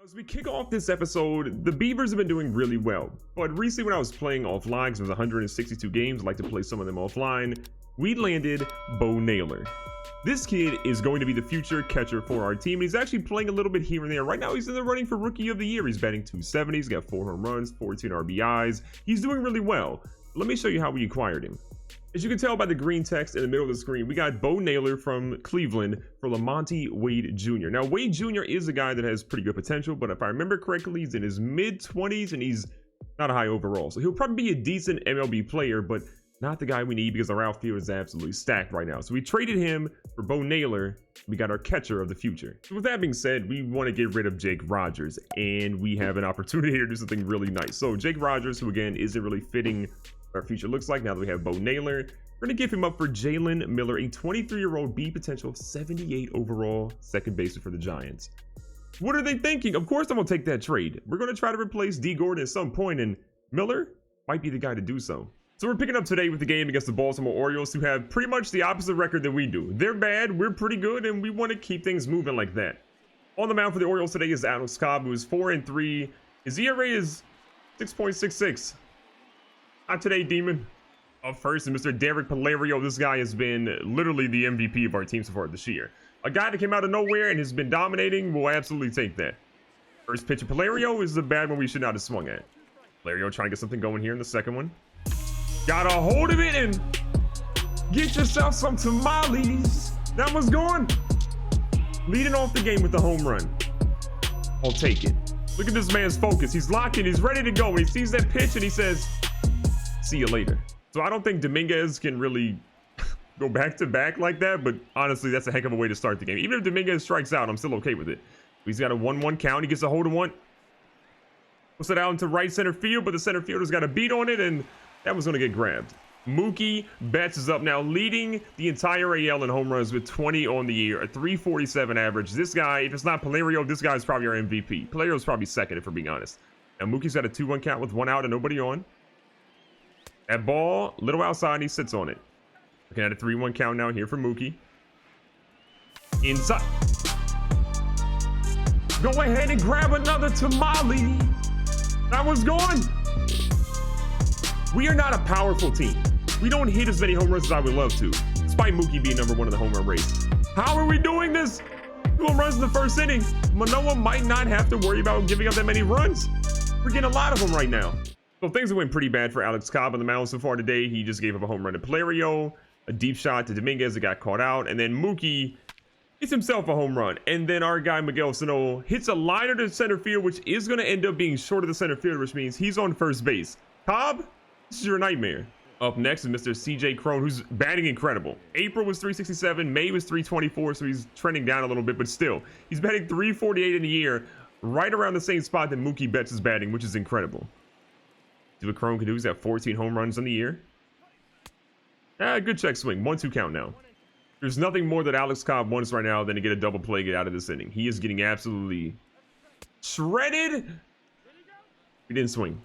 As we kick off this episode, the Beavers have been doing really well, but recently when I was playing offline, because there was 162 games, I like to play some of them offline, we landed Bo Naylor. This kid is going to be the future catcher for our team. He's actually playing a little bit here and there. Right now, he's in the running for Rookie of the Year. He's batting .270. He's got 4 home runs, 14 RBIs. He's doing really well. Let me show you how we acquired him. As you can tell by the green text in the middle of the screen, we got Bo Naylor from Cleveland for Lamonte Wade Jr. Now, Wade Jr. is a guy that has pretty good potential, but if I remember correctly, he's in his mid-20s and he's not a high overall. So he'll probably be a decent MLB player, but not the guy we need because our outfield is absolutely stacked right now. So we traded him for Bo Naylor. We got our catcher of the future. So with that being said, we want to get rid of Jake Rogers, and we have an opportunity to do something really nice. So Jake Rogers, who again isn't really fitting our future looks like now that we have Bo Naylor, we're going to give him up for Jalen Miller, a 23-year-old B potential 78 overall second baseman for the Giants. What are they thinking? Of course I'm going to take that trade. We're going to try to replace D Gordon at some point, and Miller might be the guy to do so. So we're picking up today with the game against the Baltimore Orioles, who have pretty much the opposite record that we do. They're bad, we're pretty good, and we want to keep things moving like that. On the mound for the Orioles today is Alex Cobb, who is 4-3. His ERA is 6.66. Not today, Demon. Up first, and Mr. Derek Palario. This guy has been literally the MVP of our team so far this year. A guy that came out of nowhere and has been dominating. We'll absolutely take that. First pitch of Palario is the bad one we should not have swung at. Palario trying to get something going here in the second one. Got a hold of it and get yourself some tamales. That one's gone. Leading off the game with the home run. I'll take it. Look at this man's focus. He's locked in. He's ready to go. He sees that pitch and he says, see you later. So I don't think Dominguez can really go back to back like that, but honestly, that's a heck of a way to start the game. Even if Dominguez strikes out, I'm still okay with it. He's got a 1-1 count. He gets a hold of one. Puts it out into right center field, but the center fielder's got a beat on it, and that was going to get grabbed. Mookie Betts is up now, leading the entire AL in home runs with 20 on the year, a 347 average. This guy, if it's not Palario, this guy's probably our MVP. Palario's probably second, if we're being honest. Now, Mookie's got a 2-1 count with 1 out and nobody on. That ball, little outside, and he sits on it. Looking at a 3-1 count now here for Mookie. Inside. Go ahead and grab another tamale. That one's gone. We are not a powerful team. We don't hit as many home runs as I would love to, despite Mookie being #1 in the home run race. How are we doing this? 2 home runs in the first inning. Manoa might not have to worry about giving up that many runs. We're getting a lot of them right now. So things have went pretty bad for Alex Cobb on the mound so far today. He just gave up a home run to Palario, a deep shot to Dominguez that got caught out, and then Mookie hits himself a home run. And then our guy Miguel Sano hits a liner to center field, which is going to end up being short of the center field, which means he's on first base. Cobb, this is your nightmare. Up next is Mr. CJ Crone, who's batting incredible. April was 367, May was 324, so he's trending down a little bit, but still, he's batting 348 in the year, right around the same spot that Mookie Betts is batting, which is incredible. See what Crone can do. He's got 14 home runs on the year. Good check swing. 1-2 count now. There's nothing more that Alex Cobb wants right now than to get a double play, get out of this inning. He is getting absolutely shredded. He didn't swing.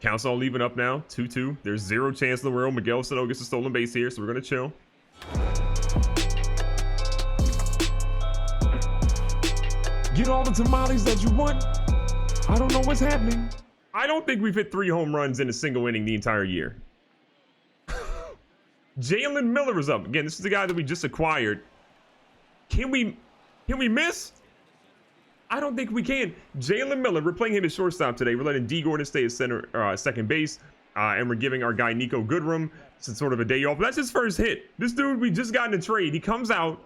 Count's all leaving up now. 2-2. There's zero chance in the world Miguel Sano gets a stolen base here, so we're going to chill. Get all the tamales that you want. I don't know what's happening. I don't think we've hit 3 home runs in a single inning the entire year. Jalen Miller is up. Again, this is the guy that we just acquired. Can we miss? I don't think we can. Jalen Miller, we're playing him at shortstop today. We're letting D Gordon stay at second base. And we're giving our guy Nico Goodrum sort of a day off. But that's his first hit. This dude, we just got in a trade. He comes out,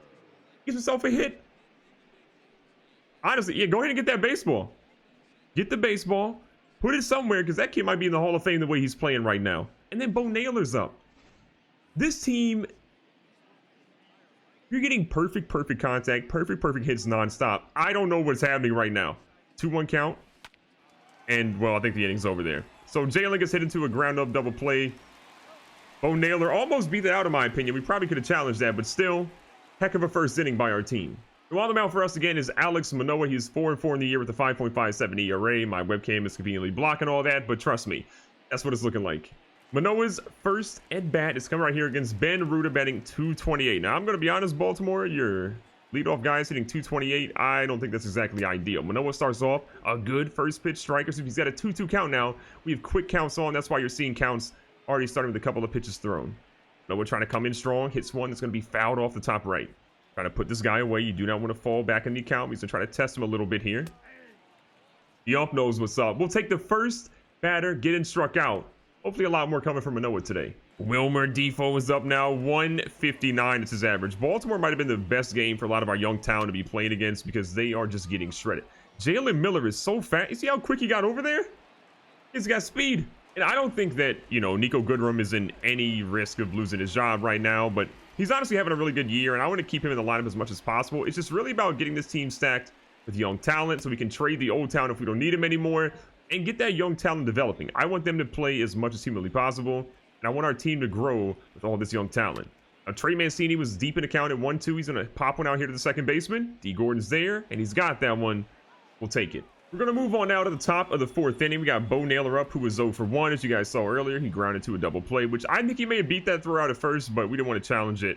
gives himself a hit. Honestly, yeah, go ahead and get that baseball. Get the baseball. Put it somewhere, because that kid might be in the Hall of Fame the way he's playing right now. And then Bo Naylor's up. This team, you're getting perfect contact, perfect hits nonstop. I don't know what's happening right now. 2-1 count. And, well, I think the inning's over there. So Jalen gets hit into a ground-up double play. Bo Naylor almost beat it out, in my opinion. We probably could have challenged that, but still, heck of a first inning by our team. So on the mound for us again is Alex Manoa. He's 4-4 in the year with a 5.57 ERA. My webcam is conveniently blocking all that, but trust me, that's what it's looking like. Manoa's first at bat is coming right here against Ben Ruda, batting .228. Now, I'm going to be honest, Baltimore, you're Leadoff guys hitting 228. I don't think that's exactly ideal. Manoa starts off a good first pitch striker. So he's got a 2-2 count now. We have quick counts on. That's why you're seeing counts already starting with a couple of pitches thrown. Manoa trying to come in strong. Hits one that's going to be fouled off the top right. Trying to put this guy away. You do not want to fall back in the account. He's going to try to test him a little bit here. The ump knows what's up. We'll take the first batter, getting struck out. Hopefully a lot more coming from Manoa today. Wilmer Defoe is up now, 159. It's his average. Baltimore might have been the best game for a lot of our young talent to be playing against because they are just getting shredded. Jalen Miller is so fast. You see how quick he got over there? He's got speed. And I don't think that, you know, Nico Goodrum is in any risk of losing his job right now, but he's honestly having a really good year, and I want to keep him in the lineup as much as possible. It's just really about getting this team stacked with young talent so we can trade the old talent if we don't need him anymore and get that young talent developing. I want them to play as much as humanly possible, and I want our team to grow with all this young talent. Now, Trey Mancini was deep in the count at 1-2. He's going to pop one out here to the second baseman. D. Gordon's there, and he's got that one. We'll take it. We're going to move on now to the top of the fourth inning. We got Bo Naylor up, who was 0 for 1, as you guys saw earlier. He grounded to a double play, which I think he may have beat that throw out at first, but we didn't want to challenge it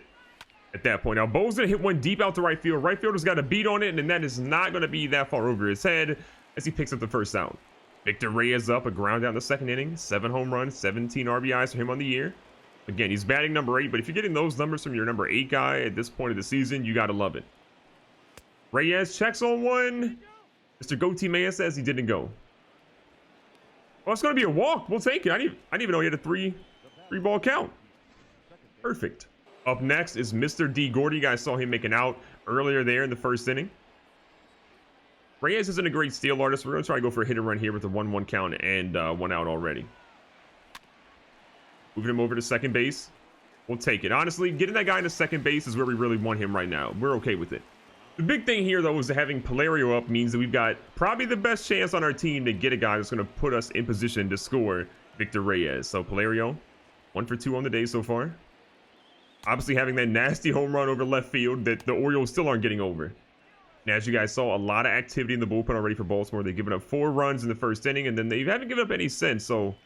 at that point. Now, Bo's going to hit one deep out to right field. Right fielder's got a beat on it, and that is not going to be that far over his head as he picks up the first out. Victor Reyes up, a ground out in the second inning. 7 home runs, 17 RBIs for him on the year. Again, he's batting number 8, but if you're getting those numbers from your number 8 guy at this point of the season, you got to love it. Reyes checks on one. Mr. Goatee Man says he didn't go. Well, it's going to be a walk. We'll take it. I didn't even know he had a three ball count. Perfect. Up next is Mr. D. Gordon. You guys saw him making out earlier there in the first inning. Reyes isn't a great steal artist. We're going to try to go for a hit and run here with a 1-1 count and 1 out already. Moving him over to second base. We'll take it. Honestly, getting that guy into second base is where we really want him right now. We're okay with it. The big thing here, though, is that having Palario up means that we've got probably the best chance on our team to get a guy that's going to put us in position to score Victor Reyes. So Palario, 1 for 2 on the day so far. Obviously having that nasty home run over left field that the Orioles still aren't getting over. Now, as you guys saw, a lot of activity in the bullpen already for Baltimore. They've given up 4 runs in the first inning, and then they haven't given up any since. So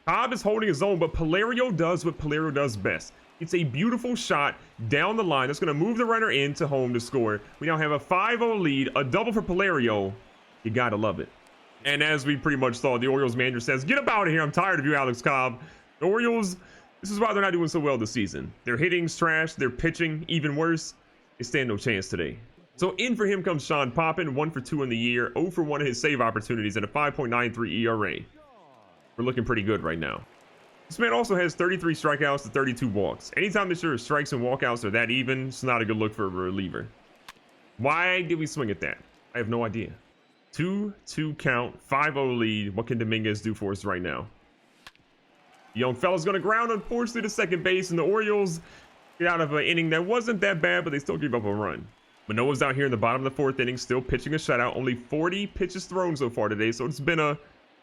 Cobb is holding his own, but Palario does what Palario does best. It's a beautiful shot down the line that's going to move the runner into home to score. We now have a 5-0 lead, a double for Palario. You got to love it. And as we pretty much saw, the Orioles manager says, "Get up out of here. I'm tired of you, Alex Cobb." The Orioles, this is why they're not doing so well this season. Their hitting's trash. Their pitching, even worse. They stand no chance today. So in for him comes Sean Poppin, 1 for 2 in the year, 0 for 1 of his save opportunities, and a 5.93 ERA. We're looking pretty good right now. This man also has 33 strikeouts to 32 walks. Anytime this year strikes and walkouts are that even, it's not a good look for a reliever. Why did we swing at that? I have no idea. 2-2 count, 5-0 lead. What can Dominguez do for us right now? The young fella's going to ground, unfortunately, to second base, and the Orioles get out of an inning that wasn't that bad, but they still gave up a run. Manoa's out here in the bottom of the 4th inning, still pitching a shutout. Only 40 pitches thrown so far today, so it's been a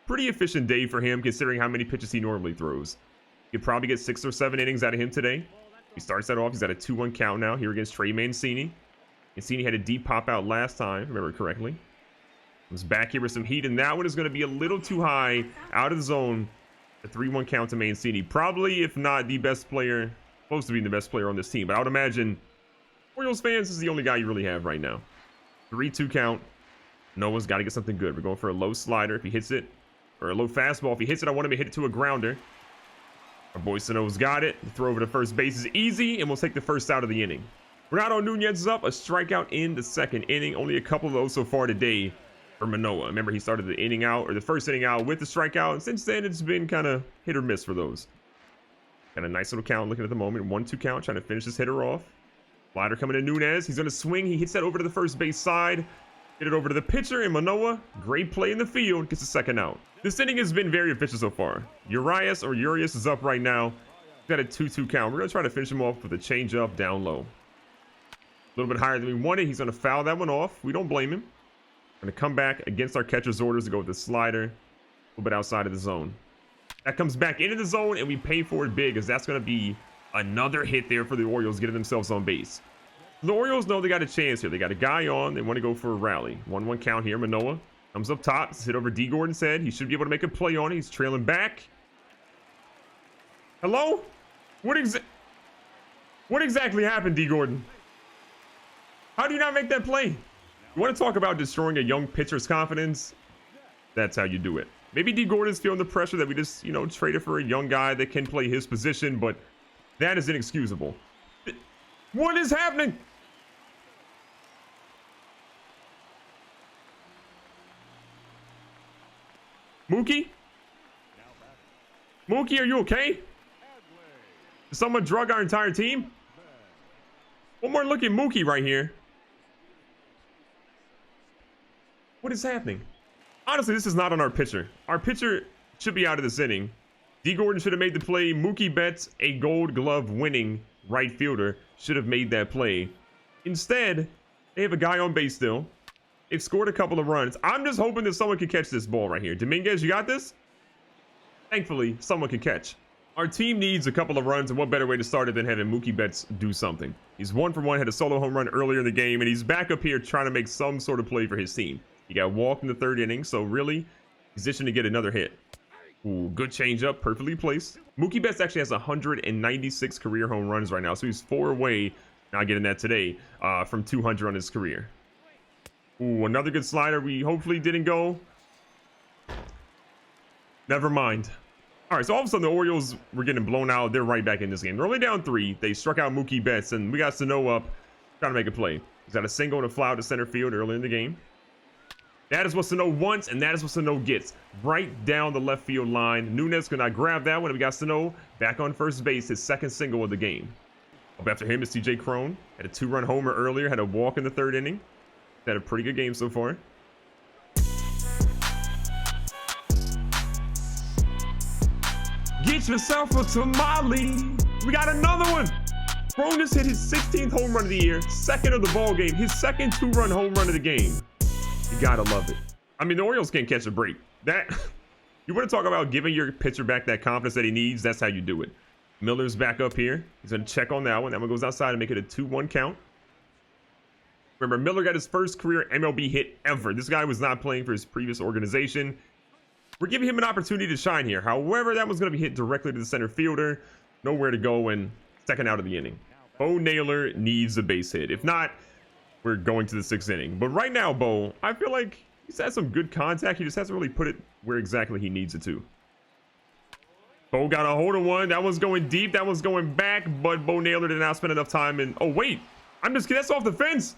pretty efficient day for him considering how many pitches he normally throws. You could probably get 6 or 7 innings out of him today. He starts that off. He's at a 2-1 count now here against Trey Mancini. Mancini had a deep pop out last time, if I remember correctly. Comes back here with some heat, and that one is going to be a little too high out of the zone. A 3-1 count to Mancini. Probably, if not the best player, close to being the best player on this team. But I would imagine Orioles fans is the only guy you really have right now. 3-2 count. Noah's got to get something good. We're going for a low slider if he hits it. Or a low fastball. If he hits it, I want him to hit it to a grounder. Our boy Sano's got it. The throw over to first base is easy, and we'll take the first out of the inning. Renato Nunez is up. A strikeout in the second inning. Only a couple of those so far today for Manoa. Remember, he started the inning out, or the first inning out with the strikeout, and since then, it's been kind of hit or miss for those. Got a nice little count looking at the moment. 1-2 count, trying to finish this hitter off. Slider coming to Nunez. He's going to swing. He hits that over to the first base side. Get it over to the pitcher, and Manoa, great play in the field, gets a second out. This inning has been very efficient so far. Urias is up right now. Got a 2-2 count. We're going to try to finish him off with a changeup down low. A little bit higher than we wanted. He's going to foul that one off. We don't blame him. Going to come back against our catcher's orders to go with the slider. A little bit outside of the zone. That comes back into the zone, and we pay for it big, as that's going to be another hit there for the Orioles, getting themselves on base. The Orioles know they got a chance here. They got a guy on. They want to go for a rally. 1-1 count here. Manoa comes up top. It's hit over D. Gordon's head. He should be able to make a play on it. He's trailing back. Hello? What exactly happened, D. Gordon? How do you not make that play? You want to talk about destroying a young pitcher's confidence? That's how you do it. Maybe D. Gordon's feeling the pressure that we just, traded for a young guy that can play his position, but that is inexcusable. What is happening? Mookie? Mookie, are you okay? Did someone drug our entire team? One more look at Mookie right here. What is happening? Honestly, this is not on our pitcher. Our pitcher should be out of this inning. D. Gordon should have made the play. Mookie Betts, a Gold Glove winning right fielder, should have made that play. Instead, they have a guy on base still. They've scored a couple of runs. I'm just hoping that someone can catch this ball right here. Dominguez, you got this? Thankfully, someone can catch. Our team needs a couple of runs, and what better way to start it than having Mookie Betts do something? He's 1 for 1, had a solo home run earlier in the game, and he's back up here trying to make some sort of play for his team. He got walked in the 3rd inning, so really, positioned to get another hit. Ooh, good changeup, perfectly placed. Mookie Betts actually has 196 career home runs right now, so he's 4 away, not getting that today, from 200 on his career. Ooh, another good slider. We hopefully didn't go. Never mind. All right, so all of a sudden the Orioles were getting blown out. They're right back in this game. They're only down 3. They struck out Mookie Betts, and we got Manoa up trying to make a play. He's got a single and a fly out to center field early in the game. That is what Sano wants, and that is what Sano gets. Right down the left field line. Nunez could not grab that one. We got Sano back on first base, his 2nd single of the game. Up after him is TJ Crone. Had a 2-run homer earlier, had a walk in the 3rd inning. Had a pretty good game so far. Get yourself a tamale. We got another one. Crone just hit his 16th home run of the year, 2nd of the ball game, his 2nd 2-run home run of the game. You gotta love it. I mean, the Orioles can't catch a break. That you want to talk about giving your pitcher back that confidence that he needs? That's how you do it. Miller's back up here. He's gonna check on that one. That one goes outside and make it a 2-1 count. Remember, Miller got his first career MLB hit ever. This guy was not playing for his previous organization. We're giving him an opportunity to shine here. However, that one's going to be hit directly to the center fielder. Nowhere to go, and 2nd out of the inning. Bo Naylor needs a base hit. If not, we're going to the 6th inning. But right now, Bo, I feel like he's had some good contact. He just hasn't really put it where exactly he needs it to. Bo got a hold of one. That one's going deep. That one's going back. But Bo Naylor did not spend enough time. And oh, wait. I'm just kidding. That's off the fence.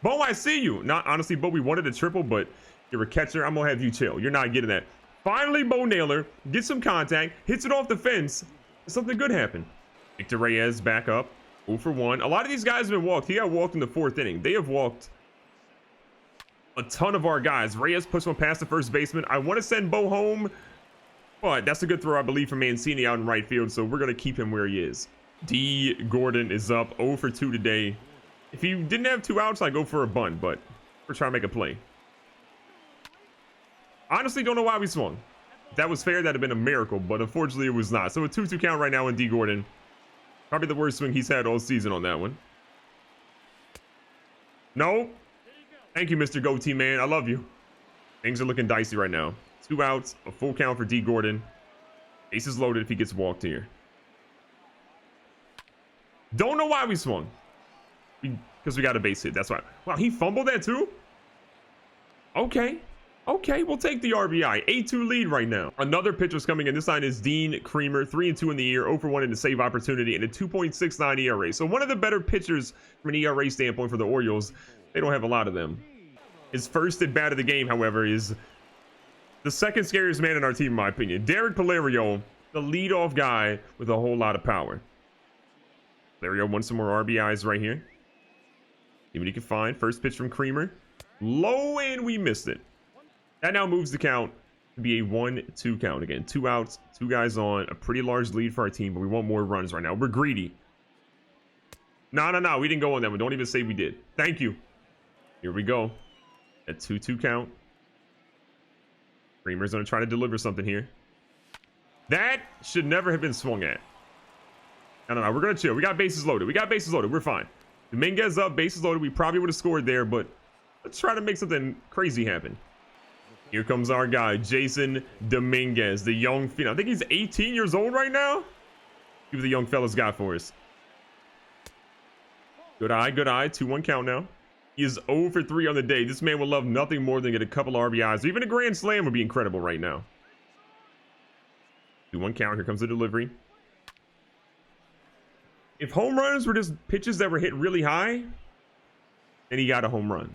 Bo, I see you. Not honestly, Bo, we wanted a triple, but you're a catcher. I'm going to have you chill. You're not getting that. Finally, Bo Naylor gets some contact, hits it off the fence. Something good happened. Victor Reyes back up. 0 for 1. A lot of these guys have been walked. He got walked in the 4th inning. They have walked a ton of our guys. Reyes puts one past the first baseman. I want to send Bo home, but that's a good throw, I believe, from Mancini out in right field, so we're going to keep him where he is. D. Gordon is up 0 for 2 today. If he didn't have 2 outs, I'd go for a bunt, but we're trying to make a play. Honestly, don't know why we swung. If that was fair, that'd have been a miracle, but unfortunately it was not. So a 2-2 count right now on D. Gordon. Probably the worst swing he's had all season on that one. No. Thank you, Mr. Goatee Man. I love you. Things are looking dicey right now. 2 outs, a full count for D. Gordon. Bases loaded if he gets walked here. Don't know why we swung. Because we got a base hit. That's why. Wow, he fumbled that too? Okay. Okay, we'll take the RBI. 8-2 lead right now. Another pitcher's coming in. This line is Dean Creamer. 3-2 in the year. 0 for 1 in the save opportunity. And a 2.69 ERA. So one of the better pitchers from an ERA standpoint for the Orioles. They don't have a lot of them. His first at bat of the game, however, is the 2nd scariest man in our team, in my opinion. Derek Palario, the leadoff guy with a whole lot of power. Palario wants some more RBIs right here. See what he can find. First pitch from Creamer. Low, and we missed it. That now moves the count to be a 1-2 count again. 2 outs, 2 guys on. A pretty large lead for our team, but we want more runs right now. We're greedy. No. We didn't go on that one. Don't even say we did. Thank you. Here we go. A 2-2 count. Creamer's going to try to deliver something here. That should never have been swung at. No. We're going to chill. We got bases loaded. We're fine. Dominguez up, bases loaded. We probably would have scored there, but let's try to make something crazy happen. Here comes our guy, Jasson Dominguez, the young phenom. I think he's 18 years old right now. See what the young fella's got for us. Good eye. 2-1 count now. He is 0 for 3 on the day. This man would love nothing more than get a couple RBIs. Even a grand slam would be incredible right now. 2-1 count. Here comes the delivery. If home runs were just pitches that were hit really high, then he got a home run.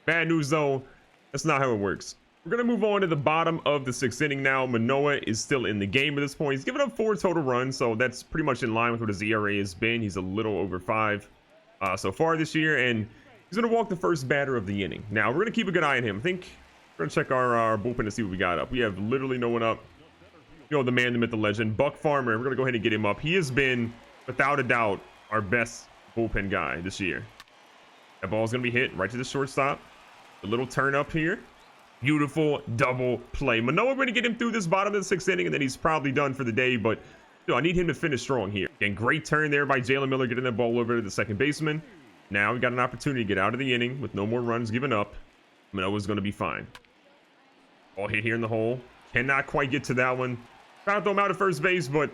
Bad news, though. That's not how it works. We're going to move on to the bottom of the 6th inning now. Manoa is still in the game at this point. He's given up 4 total runs, so that's pretty much in line with what his ERA has been. He's a little over 5 so far this year, and he's going to walk the first batter of the inning. Now, we're going to keep a good eye on him. I think we're going to check our bullpen to see what we got up. We have literally no one up. You know, the man, the myth, the legend, Buck Farmer. We're going to go ahead and get him up. He has been, without a doubt, our best bullpen guy this year. That ball's going to be hit right to the shortstop. A little turn up here. Beautiful double play. Manoa going to get him through this bottom of the 6th inning, and then he's probably done for the day, but you know, I need him to finish strong here. Again, great turn there by Jalen Miller, getting that ball over to the second baseman. Now we got an opportunity to get out of the inning with no more runs given up. Manoa's going to be fine. Ball hit here in the hole. Cannot quite get to that one. Trying to throw him out at first base, but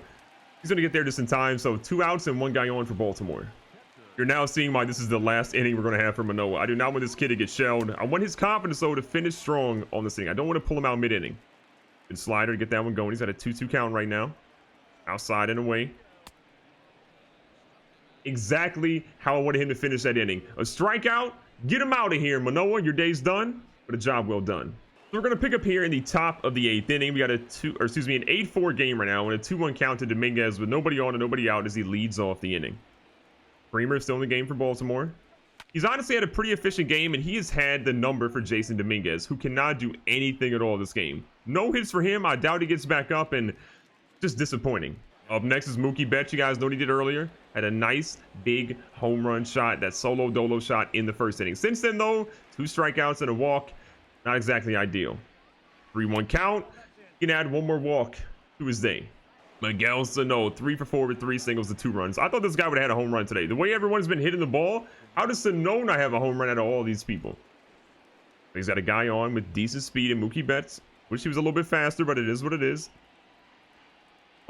he's going to get there just in time. So 2 outs and 1 guy on for Baltimore. You're now seeing why this is the last inning we're going to have for Manoa. I do not want this kid to get shelled. I want his confidence, though, to finish strong on this inning. I don't want to pull him out mid-inning. Good slider to get that one going. He's at a 2-2 count right now. Outside and away. Exactly how I wanted him to finish that inning. A strikeout. Get him out of here, Manoa. Your day's done, but a job well done. So we're going to pick up here in the top of the 8th inning. We got an 8-4 game right now and a 2-1 count to Dominguez with nobody on and nobody out as he leads off the inning. Creamer still in the game for Baltimore. He's honestly had a pretty efficient game, and he has had the number for Jasson Dominguez, who cannot do anything at all this game. No hits for him. I doubt he gets back up, and just disappointing. Up next is Mookie Betts. You guys know what he did earlier. Had a nice, big home run shot, that solo dolo shot in the 1st inning. Since then, though, 2 strikeouts and a walk. Not exactly ideal. 3-1 count. He can add 1 more walk to his day. Miguel Sano, 3 for 4 with 3 singles and 2 runs. I thought this guy would have had a home run today. The way everyone's been hitting the ball, how does Sano not have a home run out of all these people? He's got a guy on with decent speed in Mookie Betts. Wish he was a little bit faster, but it is what it is.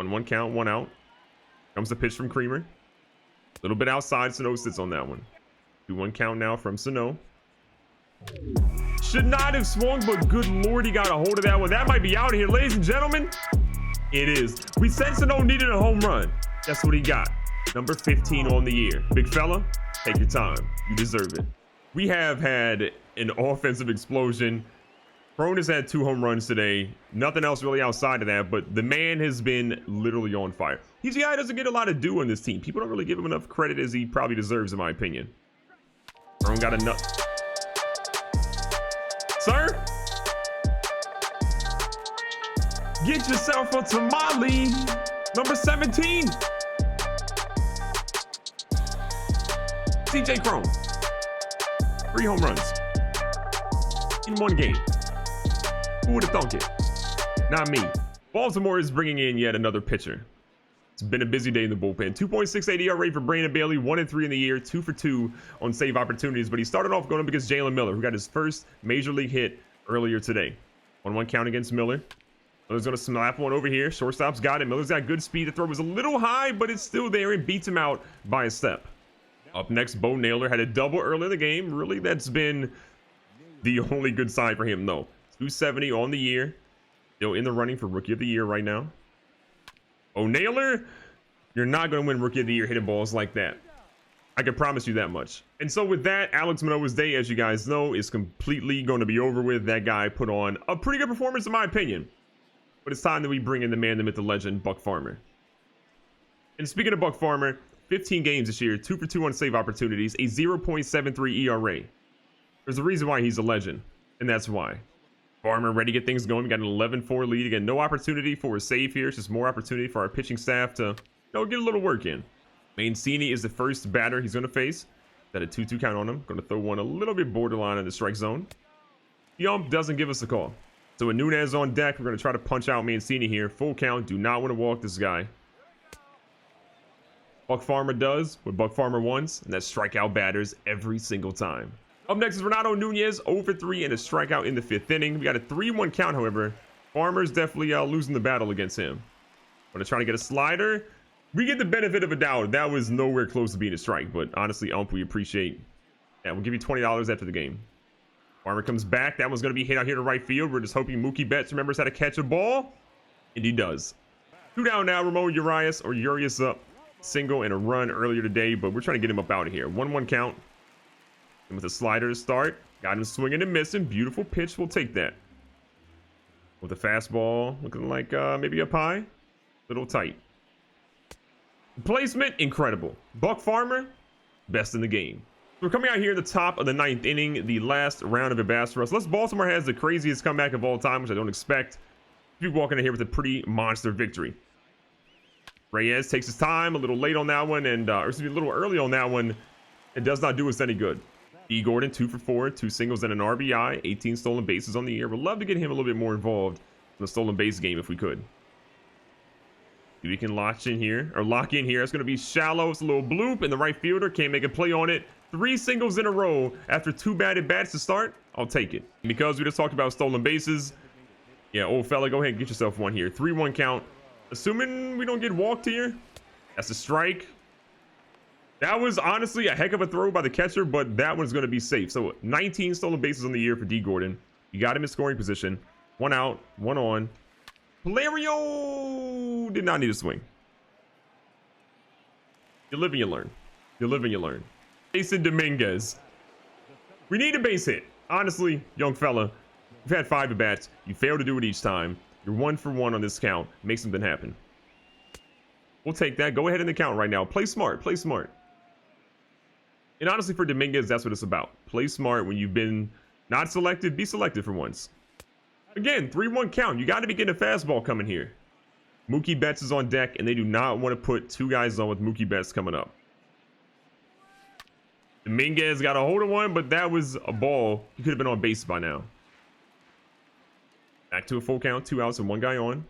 1-1 count, 1 out. Comes the pitch from Creamer. A little bit outside, Sano sits on that one. 2-1 count now from Sano. Should not have swung, but good lord, he got a hold of that one. That might be out of here, ladies and gentlemen. It is. We said Sano needed a home run. That's what he got. Number 15 on the year. Big fella, take your time. You deserve it. We have had an offensive explosion. Crone has had 2 home runs today. Nothing else really outside of that, but the man has been literally on fire. He's a guy who doesn't get a lot of due on this team. People don't really give him enough credit as he probably deserves, in my opinion. Crone got a nut. Sir? Get yourself a tamale. Number 17. CJ Crone. 3 home runs in 1 game. Who would have thunk it? Not me. Baltimore is bringing in yet another pitcher. It's been a busy day in the bullpen. 2.68 ERA for Brandon Bailey. 1-3 in the year. 2 for 2 on save opportunities. But he started off going up against Jalen Miller, who got his first major league hit earlier today. 1-1 count against Miller. Miller's going to slap one over here. Shortstop's got it. Miller's got good speed. The throw was a little high, but it's still there and beats him out by a step. Up next, Bo Naylor had a double early in the game. Really, that's been the only good sign for him, though. 270 on the year. Still in the running for Rookie of the Year right now. Oh, Naylor, you're not going to win Rookie of the Year hitting balls like that. I can promise you that much. And so with that, Alex Manoa's day, as you guys know, is completely going to be over with. That guy put on a pretty good performance, in my opinion. But it's time that we bring in the man, the myth, the legend, Buck Farmer. And speaking of Buck Farmer, 15 games this year, 2 for 2 on save opportunities, a 0.73 ERA. There's a reason why he's a legend, and that's why. Farmer ready to get things going. We got an 11-4 lead. Again, no opportunity for a save here. It's just more opportunity for our pitching staff to, get a little work in. Mancini is the first batter he's going to face. Got a 2-2 count on him. Going to throw one a little bit borderline in the strike zone. The ump doesn't give us a call. So with Nunez on deck, we're going to try to punch out Mancini here. Full count. Do not want to walk this guy. Buck Farmer does what Buck Farmer wants, and that's strike out batters every single time. Up next is Renato Nunez, 0 for 3 and a strikeout in the 5th inning. We got a 3-1 count, however. Farmer's definitely losing the battle against him. Going to try to get a slider. We get the benefit of a doubt. That was nowhere close to being a strike, but honestly, ump, we appreciate Yeah, we'll give you $20 after the game. Farmer comes back. That one's going to be hit out here to right field. We're just hoping Mookie Betts remembers how to catch a ball. And he does. 2 down now. Ramon Urias up. Single and a run earlier today, but we're trying to get him up out of here. 1-1 count. And with a slider to start. Got him swinging and missing. Beautiful pitch. We'll take that. With a fastball looking like maybe up high. Little tight. Placement, incredible. Buck Farmer, best in the game. We're coming out here in the top of the 9th inning, the last round of at-bats for us. Unless Baltimore has the craziest comeback of all time, which I don't expect, we'll be walking in here with a pretty monster victory. Reyes takes his time, a little late on that one, and or excuse me, a little early on that one. It does not do us any good. D. Gordon, 2 for 4, 2 singles and an RBI, 18 stolen bases on the year. We'd love to get him a little bit more involved in the stolen base game if we could. We can lock in here. It's going to be shallow. It's a little bloop, and the right fielder can't make a play on it. 3 singles in a row after 2 bad at-bats to start. I'll take it. Because we just talked about stolen bases. Yeah, old fella, go ahead and get yourself one here. 3-1 count. Assuming we don't get walked here. That's a strike. That was honestly a heck of a throw by the catcher, but that one's going to be safe. So 19 stolen bases on the year for D. Gordon. You got him in scoring position. 1 out, 1 on. Hilario did not need a swing. You live and you learn. You live and you learn. Jasson Dominguez. We need a base hit. Honestly, young fella, you've had 5 at-bats. You failed to do it each time. You're 1 for 1 on this count. Make something happen. We'll take that. Go ahead in the count right now. Play smart. Play smart. And honestly, for Dominguez, that's what it's about. Play smart. When you've been not selected, be selected for once. Again, 3-1 count. You got to be getting a fastball coming here. Mookie Betts is on deck, and they do not want to put 2 guys on with Mookie Betts coming up. Dominguez got a hold of one, but that was a ball. He could have been on base by now. Back to a full count. 2 outs and 1 guy on.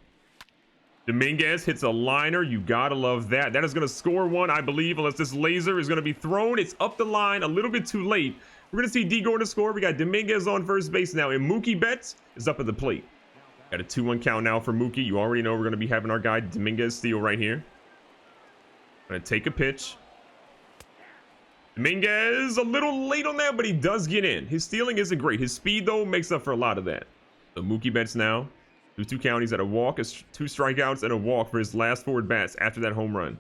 Dominguez hits a liner. You got to love that. That is going to score one, I believe, unless this laser is going to be thrown. It's up the line a little bit too late. We're going to see D. Gordon score. We got Dominguez on first base now, and Mookie Betts is up at the plate. Got a 2-1 count now for Mookie. You already know we're going to be having our guy Dominguez steal right here. Going to take a pitch. Dominguez a little late on that, but he does get in. His stealing isn't great. His speed, though, makes up for a lot of that. So Mookie Betts now. 2 count. He's at a walk, 2 strikeouts, and a walk for his last 4 at-bats after that home run.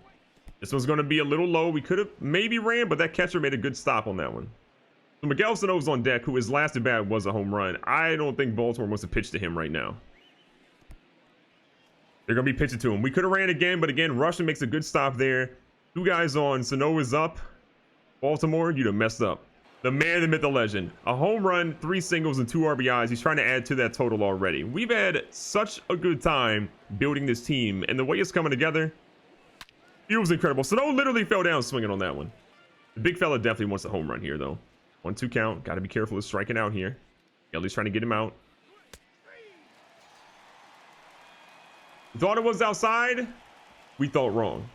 This one's going to be a little low. We could have maybe ran, but that catcher made a good stop on that one. So Miguel Sano's on deck, who his last at-bat was a home run. I don't think Baltimore wants to pitch to him right now. They're going to be pitching to him. We could have ran again, but again, Russian makes a good stop there. 2 guys on. Sano is up. Baltimore, you'd have messed up. The man, the myth, the legend. A home run, 3 singles, and 2 RBIs. He's trying to add to that total already. We've had such a good time building this team, and the way it's coming together, it was incredible. Sano literally fell down swinging on that one. The big fella definitely wants a home run here, though. 1-2 count. Got to be careful of striking out here. Kelly's trying to get him out. Thought it was outside. We thought wrong.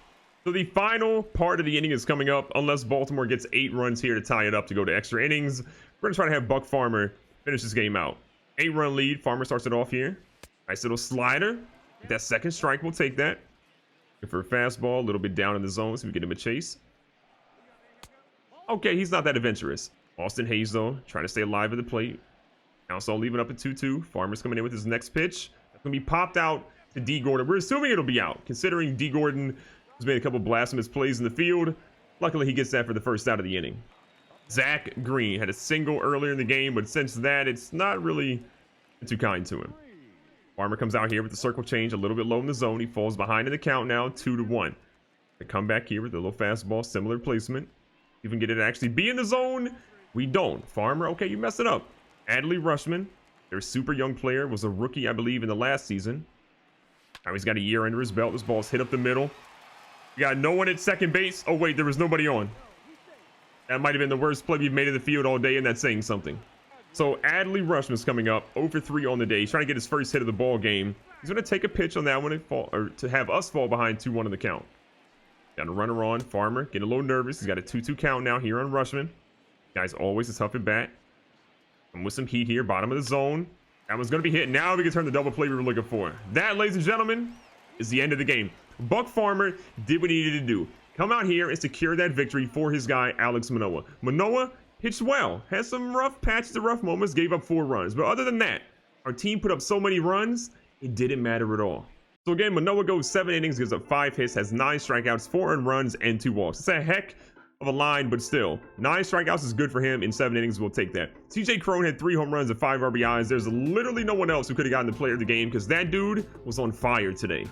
So the final part of the inning is coming up. Unless Baltimore gets 8 runs here to tie it up to go to extra innings, we're going to try to have Buck Farmer finish this game out. 8-run lead. Farmer starts it off here. Nice little slider. That second strike, we'll take that. For a fastball, a little bit down in the zone, so we get him a chase. Okay, he's not that adventurous. Austin Hayes, though, trying to stay alive at the plate. Council leaving up at 2-2. Farmer's coming in with his next pitch. That's going to be popped out to D. Gordon. We're assuming it'll be out, considering D. Gordon has made a couple blasphemous plays in the field. Luckily, he gets that for the first out of the inning. Zach Green had a single earlier in the game, but since that, it's not really too kind to him. Farmer comes out here with the circle change, a little bit low in the zone. He falls behind in the count now, 2-1. They come back here with a little fastball, similar placement. Even get it to actually be in the zone. We don't. Farmer, okay, you messed it up. Adley Rushman, their super young player, was a rookie, I believe, in the last season. Now he's got a year under his belt. This ball's hit up the middle. We got no one at second base. Oh, wait, there was nobody on. That might have been the worst play we've made in the field all day, and that's saying something. So Adley Rushman's coming up, 0 for 3 on the day. He's trying to get his first hit of the ball game. He's going to take a pitch on that one and fall, or to have us fall behind 2-1 in the count. Got a runner on. Farmer getting a little nervous. He's got a 2-2 count now here on Rushman. Guy's always a tough at bat. And with some heat here, bottom of the zone. That one's going to be hit. Now we can turn the double play we were looking for. That, ladies and gentlemen, is the end of the game. Buck Farmer did what he needed to do. Come out here and secure that victory for his guy, Alex Manoa. Manoa Pitched well, had some rough patches of rough moments, gave up 4 runs. But other than that, our team put up so many runs, it didn't matter at all. So again, Manoa goes 7 innings, gives up 5 hits, has 9 strikeouts, 4 earned runs, and 2 walks. It's a heck of a line, but still, 9 strikeouts is good for him in 7 innings. We'll take that. TJ Crone had 3 home runs and 5 RBIs. There's literally no one else who could have gotten the player of the game because that dude was on fire today.